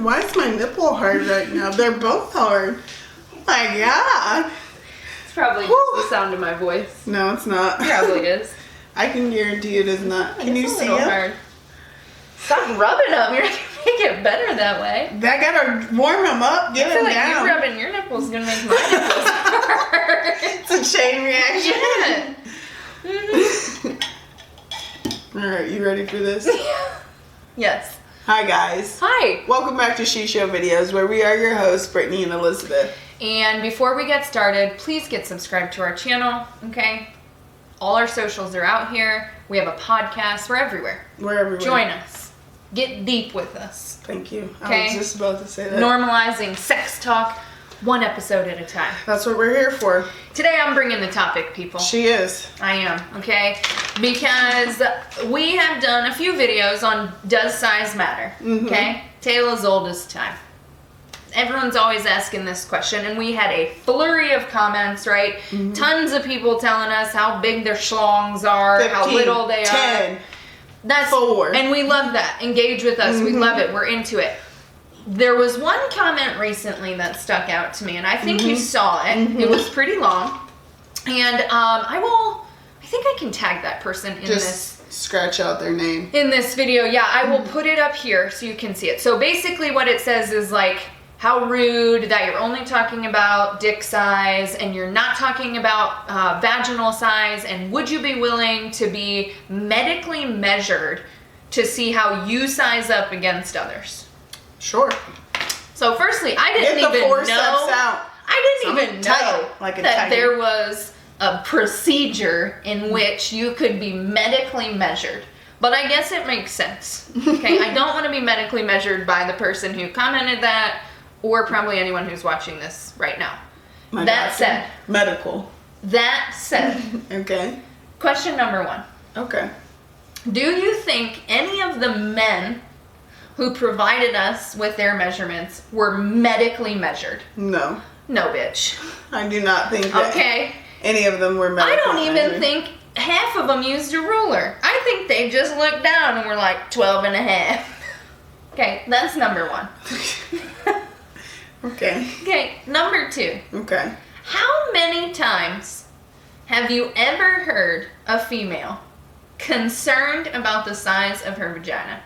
Why is my nipple hard right now? They're both hard. Oh my God. It's probably just the sound of my voice. No, it's not. Probably is. I can guarantee it is not. Can you see it? Hard. Stop rubbing them. You're gonna make it better that way. I gotta warm them up. Get I feel them like down. you rubbing your nipples gonna make my nipples hurt. It's a chain reaction. Yeah. All right, you ready for this? Yes. Hi guys. Hi. Welcome back to She Show Videos, where we are your hosts, Britany and Elizabeth. And before we get started, please get subscribed to our channel, okay? All our socials are out here. We have a podcast. We're everywhere. We're everywhere. Join us. Get deep with us. Thank you. Okay. I was just about to say that. Normalizing sex talk, one episode at a time. That's what we're here for. Today I'm bringing the topic, people. She is. I am, okay? Because we have done a few videos on does size matter, okay? Tale as old as time. Everyone's always asking this question, and we had a flurry of comments, right? Tons of people telling us how big their schlongs are, 15, how little they 10, are. That's 4. And we love that. Engage with us. We love it. We're into it. There was one comment recently that stuck out to me, and I think you saw it. It was pretty long. And I think I can tag that person in this. Scratch out their name. In this video, yeah, I will put it up here so you can see it. So basically what it says is like, how rude that you're only talking about dick size and you're not talking about vaginal size, and would you be willing to be medically measured to see how you size up against others? Sure. So firstly, I didn't Get the even 4 know. steps out. I didn't even tight, know like a that tiger. there was a procedure in which you could be medically measured. But I guess it makes sense. Okay, I don't want to be medically measured by the person who commented that, or probably anyone who's watching this right now. My That doctor. said. Medical. That said, Okay. question number 1. Okay. Do you think any of the men who provided us with their measurements were medically measured? No. No, bitch. I do not think that Okay. any of them were medically I don't even measured. think half of them used a ruler. I think they just looked down and were like 12 and a half. Okay, that's number 1. Okay. Okay, number 2. Okay. How many times have you ever heard a female concerned about the size of her vagina?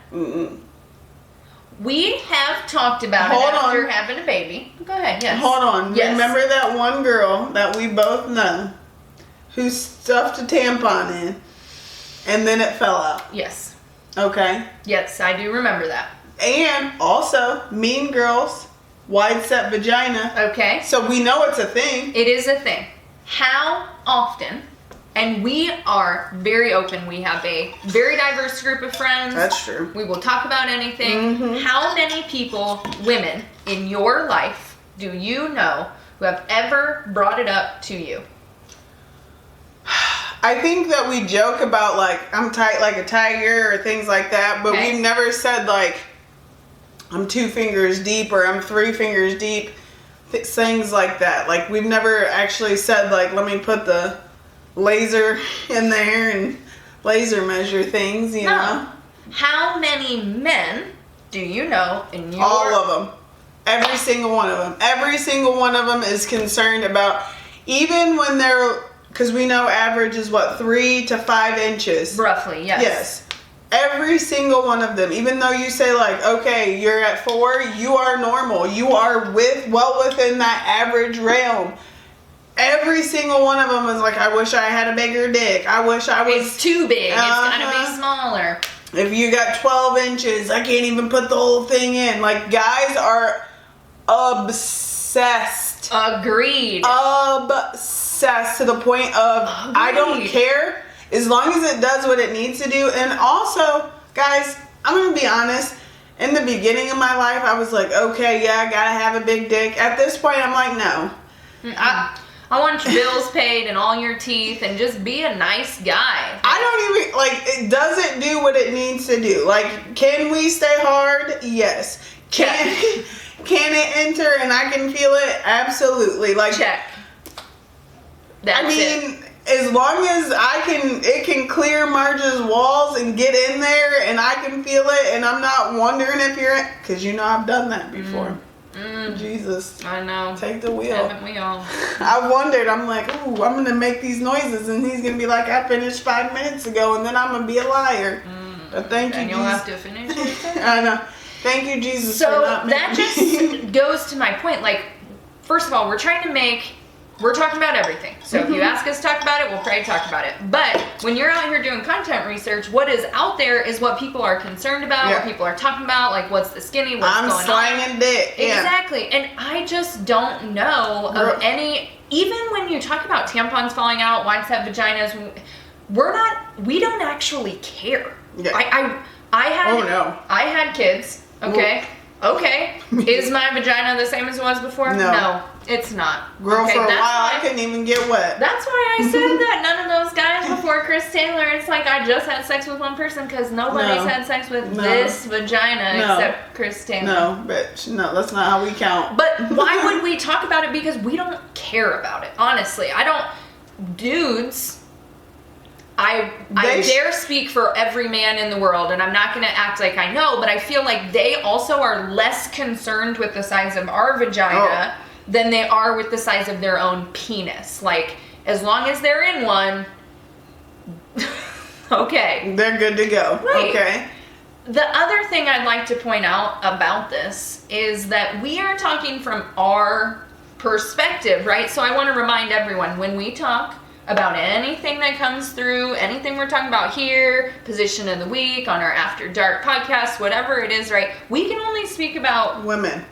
We have talked about Hold it after on. having a baby. Go ahead, yes. Hold on. Yes. Remember that one girl that we both know who stuffed a tampon in and then it fell out? Yes. Okay. Yes, I do remember that. And also, Mean Girls, wide set vagina. Okay. So we know it's a thing. It is a thing. How often, and we are very open, we have a very diverse group of friends. That's true. We will talk about anything. How many people, women, in your life do you know who have ever brought it up to you? I think that we joke about like, I'm tight like a tiger or things like that, but Okay. we've never said like, I'm 2 fingers deep or I'm 3 fingers deep. Things like that. Like we've never actually said like, let me put the laser in there and laser measure things, you know? How many men do you know in your... All of them. Every single one of them. Every single one of them is concerned about, even when they're, because we know average is what, 3 to 5 inches. Roughly, yes. Yes. Every single one of them, even though you say like, okay, you're at 4, you are normal. You are well within that average realm. Every single one of them is like, I wish I had a bigger dick. I wish I was... It's too big. It's gotta be smaller. If you got 12 inches, I can't even put the whole thing in. Like, guys are obsessed. Agreed. Obsessed to the point of, I don't care as long as it does what it needs to do. And also, guys, I'm going to be honest. In the beginning of my life, I was like, okay, yeah, I got to have a big dick. At this point, I'm like, no. I want your bills paid and all your teeth and just be a nice guy. I don't even, like, it doesn't do what it needs to do. Like, can we stay hard? Yes. Can it enter and I can feel it? Absolutely. Like, Check. That's I mean, as long as it can clear Marge's walls and get in there and I can feel it and I'm not wondering if you're because I've done that before. Jesus. I know. Take the wheel. Haven't we all? I wondered. I'm like, ooh, I'm going to make these noises and he's going to be like, I finished 5 minutes ago and then I'm going to be a liar. But thank you, and you'll have to finish it. I know. Thank you, Jesus. So for not that just goes to my point. Like, first of all, we're talking about everything. So if you ask us to talk about it, we'll probably talk about it. But when you're out here doing content research, what is out there is what people are concerned about, what people are talking about, like what's the skinny, what's going on. I'm slanging dick. Exactly. And I just don't know of any, even when you talk about tampons falling out, wide set vaginas, we don't actually care. Yeah. I had kids. Okay. Okay. Is my vagina the same as it was before? No, it's not. Girl, for a while I couldn't even get wet. That's why I said that none of those guys before Chris Taylor, it's like I just had sex with one person because nobody's had sex with this vagina except Chris Taylor. No, bitch. No, that's not how we count. But why would we talk about it? Because we don't care about it. Honestly, dudes... I dare speak for every man in the world, and I'm not going to act like I know, but I feel like they also are less concerned with the size of our vagina than they are with the size of their own penis. Like, as long as they're in one, okay. They're good to go. Right. Okay. The other thing I'd like to point out about this is that we are talking from our perspective, right? So I want to remind everyone, when we talk about anything that comes through, anything we're talking about here, position of the week, on our After Dark podcast, whatever it is, right? We can only speak about women.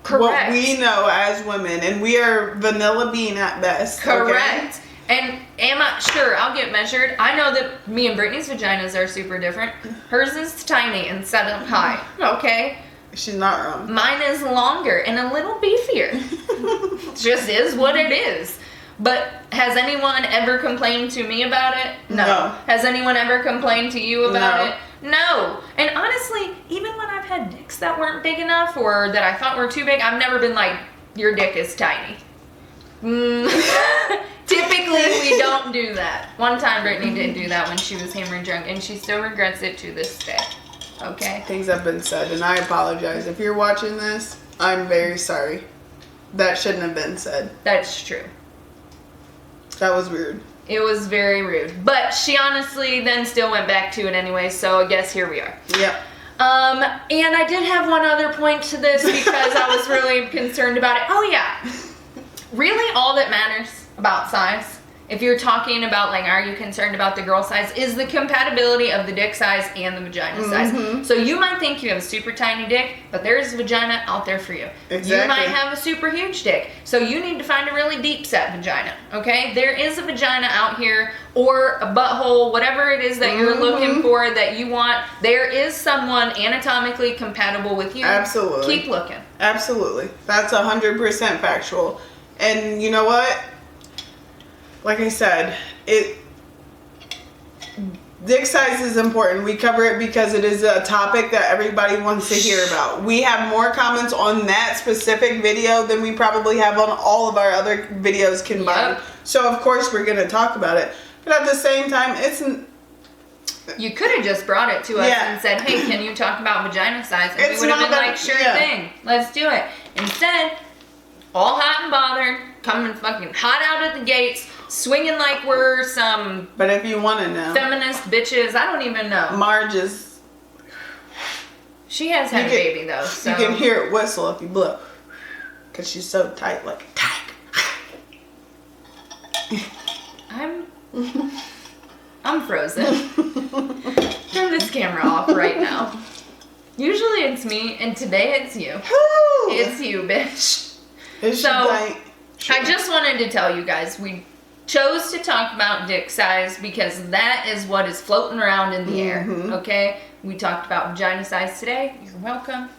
Correct. What we know as women, and we are vanilla bean at best. Correct. Okay? And I'll get measured. I know that me and Brittany's vaginas are super different. Hers is tiny and set up high. Okay. She's not wrong. Mine is longer and a little beefier. It just is what it is. But has anyone ever complained to me about it? No. Has anyone ever complained to you about it? No. And honestly, even when I've had dicks that weren't big enough or that I thought were too big, I've never been like, your dick is tiny. Typically, we don't do that. One time Brittany did do that when she was hammered drunk, and she still regrets it to this day. Okay? Things have been said, and I apologize. If you're watching this, I'm very sorry. That shouldn't have been said. That's true. That was rude. It was very rude. But she honestly then still went back to it anyway, so I guess here we are. Yep. And I did have one other point to this because I was really concerned about it. Oh yeah. Really all that matters about size, if you're talking about like, are you concerned about the girl size, is the compatibility of the dick size and the vagina size. So you might think you have a super tiny dick, but there's a vagina out there for you. Exactly. You might have a super huge dick, so you need to find a really deep set vagina, okay? There is a vagina out here, or a butthole, whatever it is that you're looking for, that you want. There is someone anatomically compatible with you. Absolutely. Keep looking. Absolutely. That's 100% factual. And you know what? Like I said, dick size is important. We cover it because it is a topic that everybody wants to hear about. We have more comments on that specific video than we probably have on all of our other videos combined. Yep. So of course we're going to talk about it. But at the same time, you could have just brought it to us and said, hey, can you talk about vagina size? And we would have been like, sure thing. Let's do it. Instead, all hot and bothered, coming fucking hot out of the gates, swinging like we're some... But if you want to know... feminist bitches, I don't even know. Marge is... She has had a baby, though, so... You can hear it whistle if you blow. Because she's so tight, like, tight. I'm frozen. Turn this camera off right now. Usually it's me, and today it's you. Woo! It's you, bitch. So, I just wanted to tell you guys, we chose to talk about dick size because that is what is floating around in the air, okay? We talked about vagina size today. You're welcome.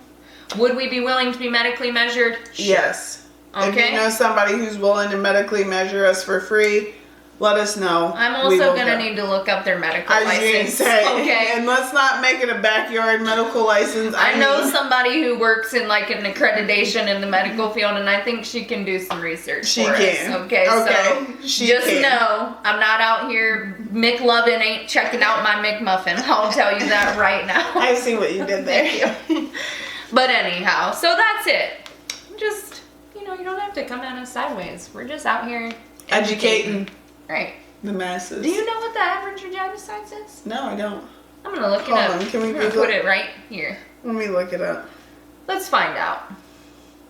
Would we be willing to be medically measured? Sure. Yes. Okay. If you know somebody who's willing to medically measure us for free, let us know. I'm We also will gonna go. need to look up their medical I was gonna license. say, Okay. and let's not make it a backyard medical license. I know mean, somebody who works in like an accreditation in the medical field, and I think she can do some research She for can. us. Okay, Okay, so she just can. know I'm not out here. McLovin ain't checking out my McMuffin. I'll tell you that right now. I see what you did there. Thank you. But anyhow, so that's it. Just, you don't have to come at us sideways. We're just out here Educating Right. the masses. Do you know what the average vagina size is? No, I don't. I'm gonna look it Hold up. on, can we I'm gonna Google put it right here. Let me look it up. Let's find out.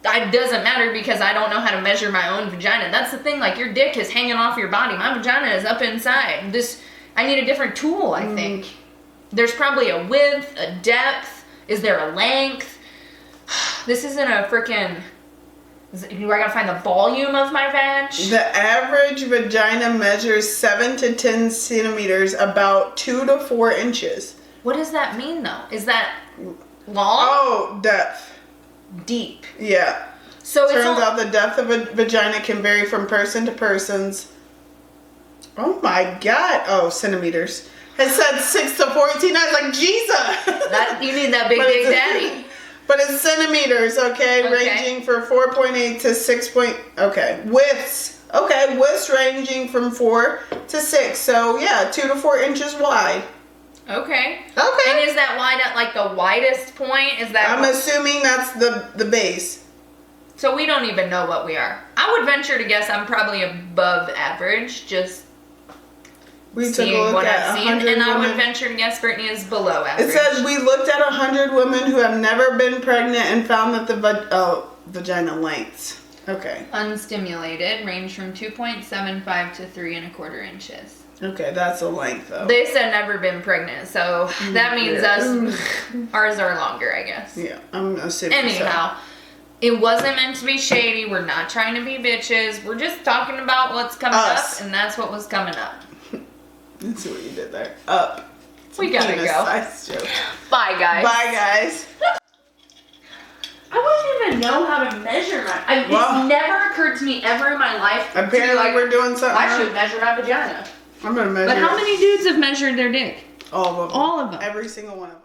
It doesn't matter because I don't know how to measure my own vagina. That's the thing, like your dick is hanging off your body. My vagina is up inside. I need a different tool, I think. There's probably a width, a depth. Is there a length? This isn't a freaking... Do I gotta find the volume of my vag? The average vagina measures 7 to 10 centimeters, about 2 to 4 inches. What does that mean though? Is that long? Oh, depth. Deep. Yeah. So Turns out the depth of a vagina can vary from person to person's. Oh my god. Oh, centimeters. It said 6 to 14. I was like, Jesus. you need that big But dick it's- daddy. But it's centimeters, okay? Ranging from 4.8 to 6. Okay. Widths. Okay, widths ranging from 4 to 6. So, yeah, 2 to 4 inches wide. Okay. Okay. And is that wide at like the widest point? Is that I'm assuming that's the base. So we don't even know what we are. I would venture to guess I'm probably above average, just We took a seeing look what at I've seen. 100 And I would women. venture to guess Britany is below It average. says we looked at 100 women who have never been pregnant and found that the vagina lengths. Okay. Unstimulated, range from 2.75 to 3 1/4 inches. Okay, that's a length though. They said never been pregnant, so that means ours are longer, I guess. Yeah, I'm assuming. Anyhow, it wasn't meant to be shady. We're not trying to be bitches. We're just talking about what's coming Us. up, and that's what was coming up. Let's see what you did there. Up. We gotta Penis go. size joke. Bye, guys. Bye, guys. I wouldn't even know how to measure my. Well, it's never occurred to me ever in my life. to be Apparently, like, we're doing something. I wrong. should measure my vagina. I'm gonna measure. But how many dudes have measured their dick? All of them. All of them. Every single one of them.